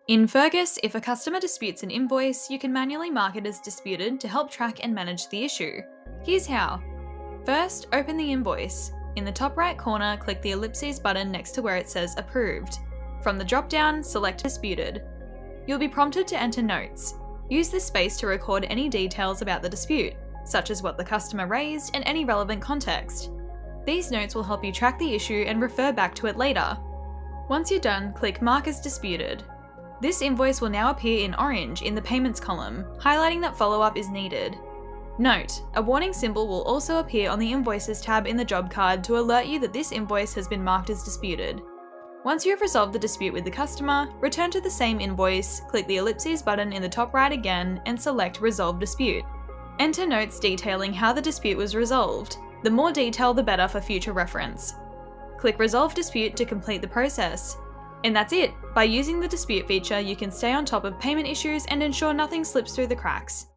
In Fergus, if a customer disputes an invoice, you can manually mark it as disputed to help track and manage the issue. Here's how. First, open the invoice. In the top right corner, click the ellipses button next to where it says Approved. From the drop-down, select Disputed. You'll be prompted to enter notes. Use this space to record any details about the dispute, such as what the customer raised and any relevant context. These notes will help you track the issue and refer back to it later. Once you're done, click Mark as Disputed. This invoice will now appear in orange in the Payments column, highlighting that follow-up is needed. Note, a warning symbol will also appear on the Invoices tab in the job card to alert you that this invoice has been marked as disputed. Once you have resolved the dispute with the customer, return to the same invoice, click the ellipses button in the top right again, and select Resolve Dispute. Enter notes detailing how the dispute was resolved. The more detail, the better for future reference. Click Resolve Dispute to complete the process. And that's it! By using the dispute feature, you can stay on top of payment issues and ensure nothing slips through the cracks.